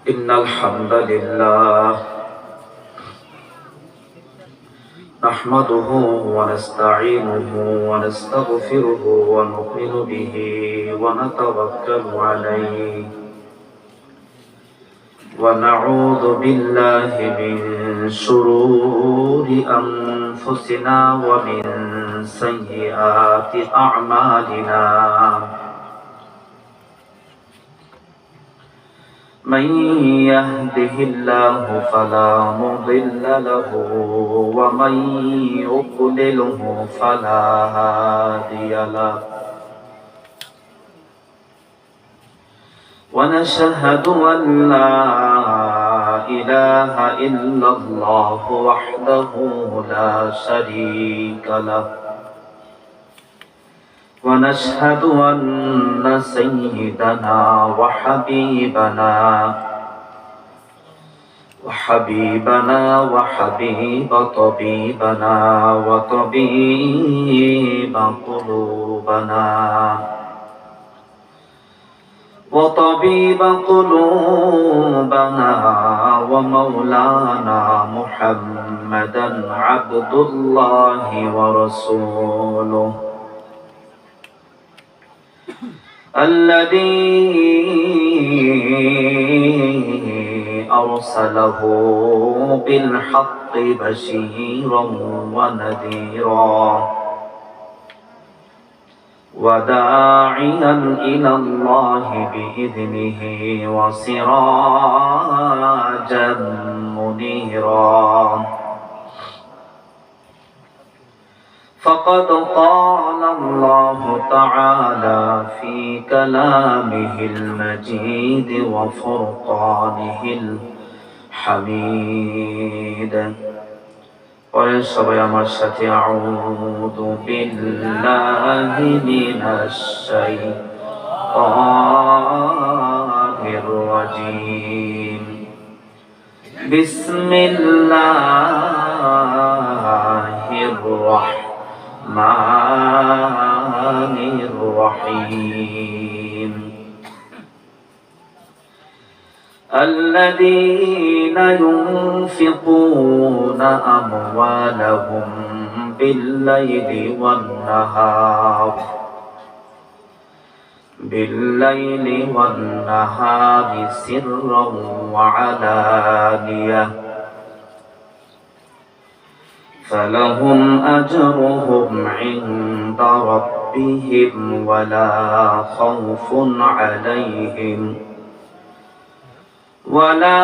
إن الحمد لله نحمده ونستعينه ونستغفره ونؤمن به ونتوكل عليه ونعوذ بالله من شرور أنفسنا ومن سيئات أعمالنا من يهده الله فلا مضل له ومن يضلله فلا هادي له ونشهد أن لا إله إلا الله وحده لا شريك له ونشهد أن سيدنا وحبيبنا وحبيب طبيبنا وطبيب قلوبنا ومولانا محمدا عبد الله ورسوله الذي أرسله بالحق بشيرا ونذيرا وداعيا إلى الله بإذنه وسراجا منيرا فقد قال الله تعالى في كلامه المجيد وفرقانه الحميد أعوذ بالله من الشيطان الرجيم بسم الله الرحمن الرحيم الذين ينفقون أموالهم بالليل والنهار سرا وعلانية فلهم أجرهم عند ربهم ولا خوف عليهم ولا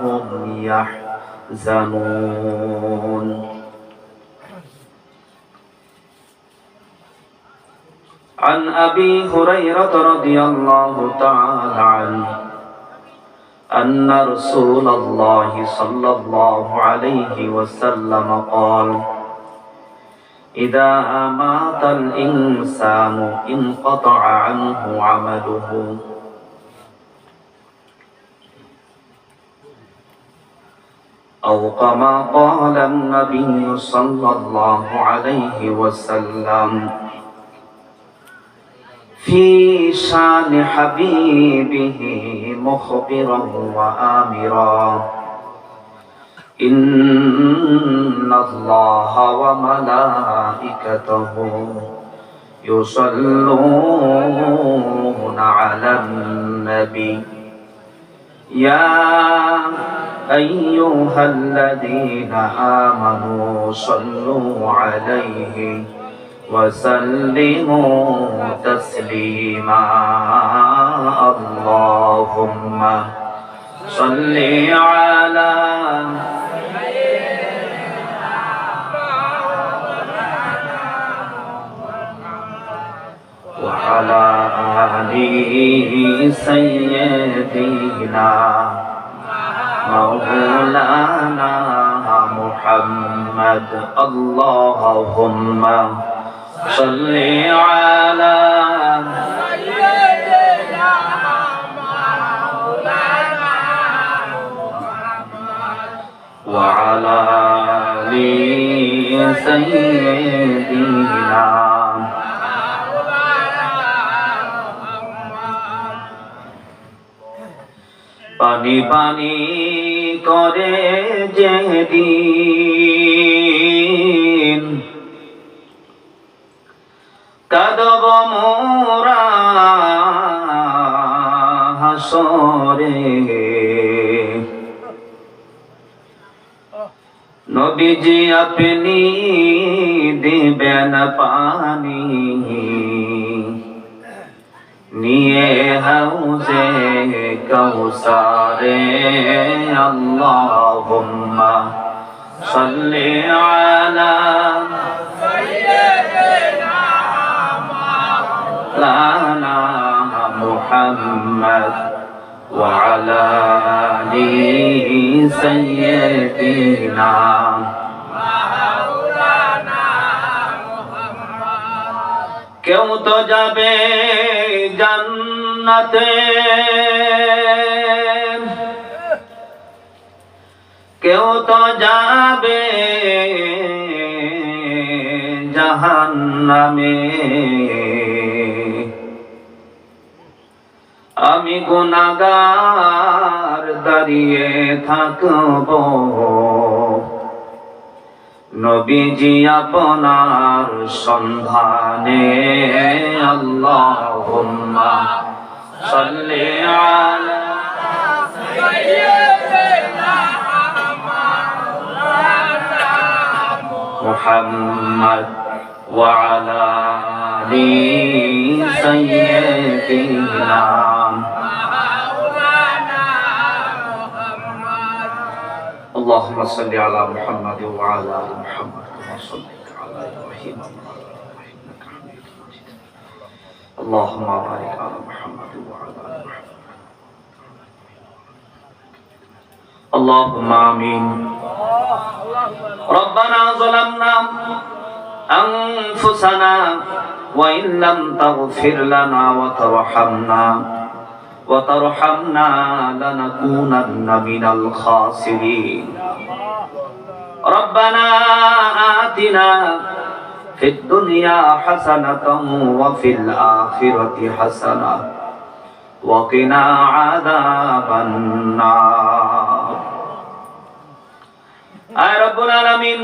هم يحزنون عن أبي هريرة رضي الله تعالى عنه أن رسول الله صلى الله عليه وسلم قال إذا مات الإنسان انقطع عنه عمله أو كما قال النبي صلى الله عليه وسلم في شان حبيبه مخبرا وآمرا إن الله وملائكته يصلون على النبي يا أيها الذين آمنوا صلوا عليه وسلموا تسليما اللهم صل على وعلى آل سيدنا مولانا محمد اللهم صل على سيدنا مولانا وعلى آل سيدنا পানি পানি করে যেদিন কাঁদব মোরা হাসরে নবীজি আপনি দিবেন পানি নিয়ে হাউজে কাউসারে আল্লাহুম্মা সাল্লি আলা সাইয়্যিদিনা মুহাম্মদ ওয়া আলা আলি সাইয়্যিদিনা কেউ তো যাবে জান্নাতে কেউ তো যাবে জাহান্নামে আমি গুনাহগার দাঁড়িয়ে থাকব নবীজি আপনার সন্ধানে আল্লাহুম্মা সাল্লি আলা সাইয়্যিদিনা মুহাম্মদ ওয়া আলা আলি সাইয়্যিদিনা اللهم صل على محمد وعلى ال محمد كما صليت على ابراهيم وعلى ال ابراهيم انك حميد مجيد اللهم بارك على محمد وعلى ال محمد اللهم امين ربنا ظلمنا انفسنا وان لم تغفر لنا وترحمنا لنكونن من الخاسرين ربنا آتنا في الدنيا حسنة وفي الآخرة حسنة وقنا عذاب النار আয় রব্বুল আলামিন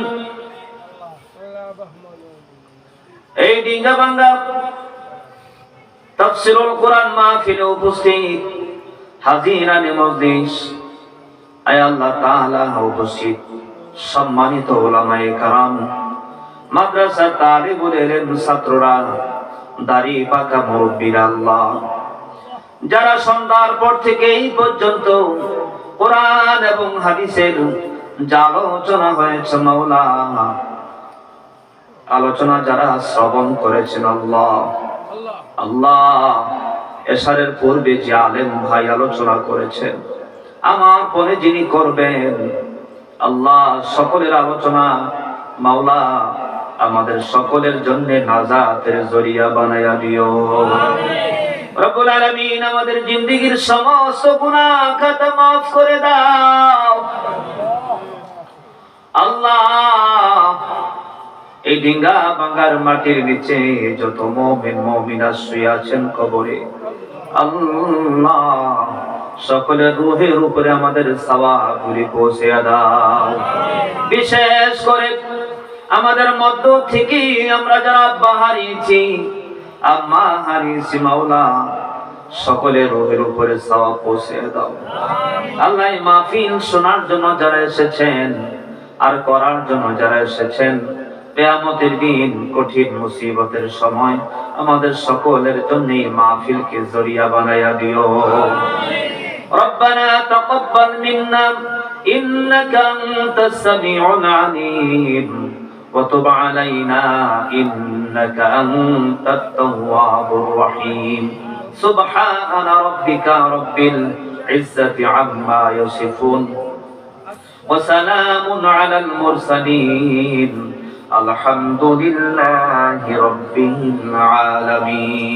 এই ডিঙ্গাভাঙ্গা তাফসীরুল কোরআন মাহফিলে উপস্থিত হাজিরানে মজলিস আয় আল্লাহ তাআলা উপস্থিত সম্মানিত উলামায়ে কেরাম মাদ্রাসা তালিবুল ইলম ছাত্ররা দাড়ি পাকা মুরব্বিরা আল্লাহ যারা সন্ধ্যার পর থেকে এই পর্যন্ত কোরআন এবং হাদিসের যা আলোচনা হয়েছে মাওলা আলোচনা যারা শ্রবণ করেছেন আল্লাহ এশারের পূর্বে যে আলেম ভাই আলোচনা করেছেন আমার পরে যিনি করবেন আল্লাহ সকলের আলোচনা মাওলা আমাদের সকলের জন্য নাজাতের জরিয়া বানায়া দিও রব্বুল আলামিন আমাদের জিন্দেগীর সমস্ত গুনাহ খাতা মাফ করে দাও আল্লাহ এই ডিঙ্গা ভাঙ্গার মাটির নিচে যত মুমিন মুমিনা শুয়ে আছেন কবরে আল্লাহ সকলের রূহের উপরে আমাদের সওয়াবগুলি পৌঁছে দাও বিশেষ করে আমাদের মধ্য থেকে আমরা যারা আব্বা হারিয়েছি আম্মা হারিয়েছি মাওলা সকলের রূহের উপরে সওয়াব পৌঁছে দাও আল্লাহ এই মাহফিল শোনার জন্য যারা এসেছেন আর করার জন্য যারা এসেছেন কিয়ামতের দিন কঠিন মুসিবতের সময় আমাদের সকলের জন্য মাহফিলকে জরিয়া বানায়া দিও ربنا تقبل منا إنك أنت السميع العليم وتب علينا إنك أنت التواب الرحيم سبحان ربك رب العزة عما يصفون وسلام على المرسلين الحمد لله رب العالمين